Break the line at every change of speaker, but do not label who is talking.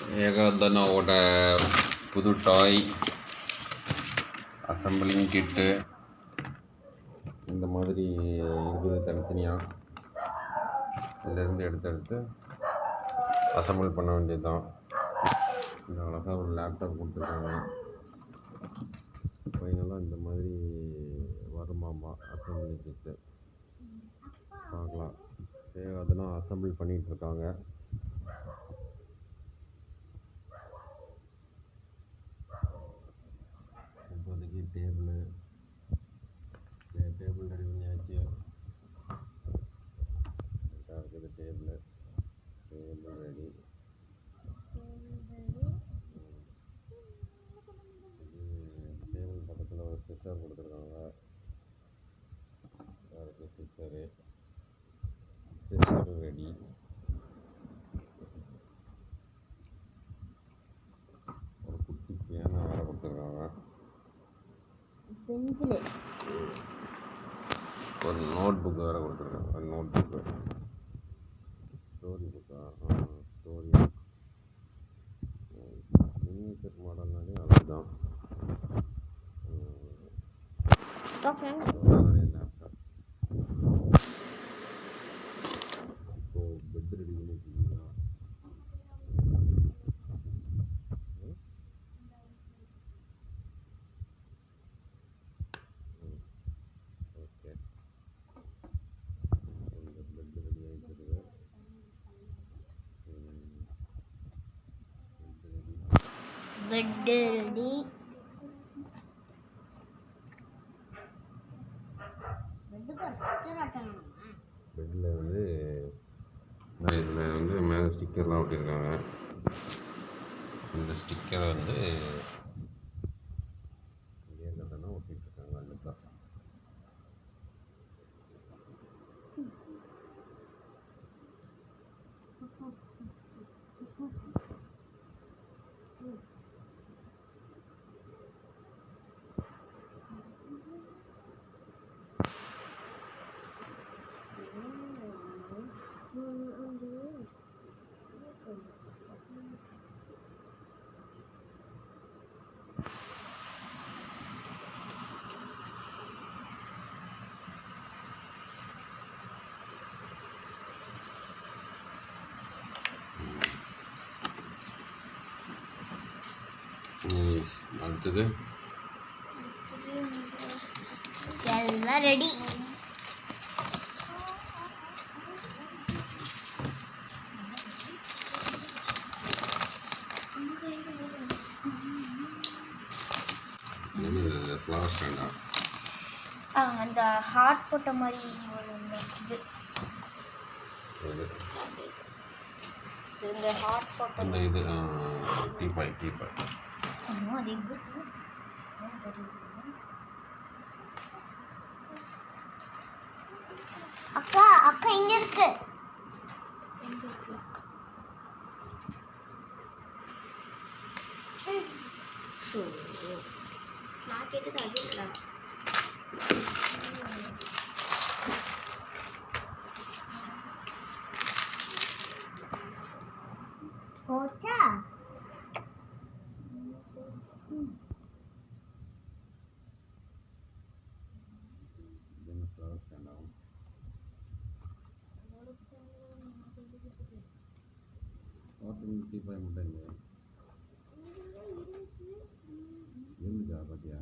ஏகாந்தனாவோட புது டாய் அசம்பிளிங் கிட்டு இந்த மாதிரி இருக்குது தனித்தனியாக. இதிலேருந்து எடுத்து அசம்பிள் பண்ண வேண்டியது தான். இந்த அழகாக ஒரு லேப்டாப் கொடுத்துருக்காங்க. ஃபைனலாக இந்த மாதிரி வருமாமா அசம்பிளிங் கிட்டு பார்க்கலாம். அதெல்லாம் அசம்பிள் பண்ணிகிட்ருக்காங்க. இப்போதைக்கு டேபிள் ரெடி பண்ணியாச்சு. கரெக்டாக இருக்குது. Table ready. டேபிள் பக்கத்தில் ஒரு சிஸ்டர் கொடுத்துருக்காங்க. Sister ready. ஒரு குட்டி பியானோ வேறு கொடுத்துருக்காங்க. ஒரு நோட் புக் வேறு கொடுத்துருக்காங்க. நோட் புக்கு ஸ்டோரி புக்கா? ஸ்டோரி மினியேச்சர் மாடல்னாலே அதுதான். லேப்டாப். இப்போது பெட் ரெடி பண்ணி வச்சுருக்கீங்களா? ஓகே, இந்த பெட் ரெடி ஆகிடுது.
Bed ready.
பெட்டில் வந்து இதில் வந்து மேலே ஸ்டிக்கர்லாம் ஒட்டியிருக்காங்க. இந்த ஸ்டிக்கரை வந்து என்னதான் ஒட்டிகிட்ருக்காங்க. அல்லக்கா அடுத்தது
எல்லாம் ரெடி.
ஃப்ளவர் ஸ்டாண்டா?
அந்த ஹார்ட் போட்ட மாதிரி ஒரு இது. இந்த ஹார்ட் போட்ட
அந்த இது டீபாய்.
அது அக்கா அக்கா இங்க இருக்கு. நான் கேட்டது அது இல்ல. போச்சா?
ஃப்ளவர் ஸ்டாண்டாகும். ஹோட்டல் டீபாய் மட்டும் இல்லை இருந்துச்சா? பார்த்தியா?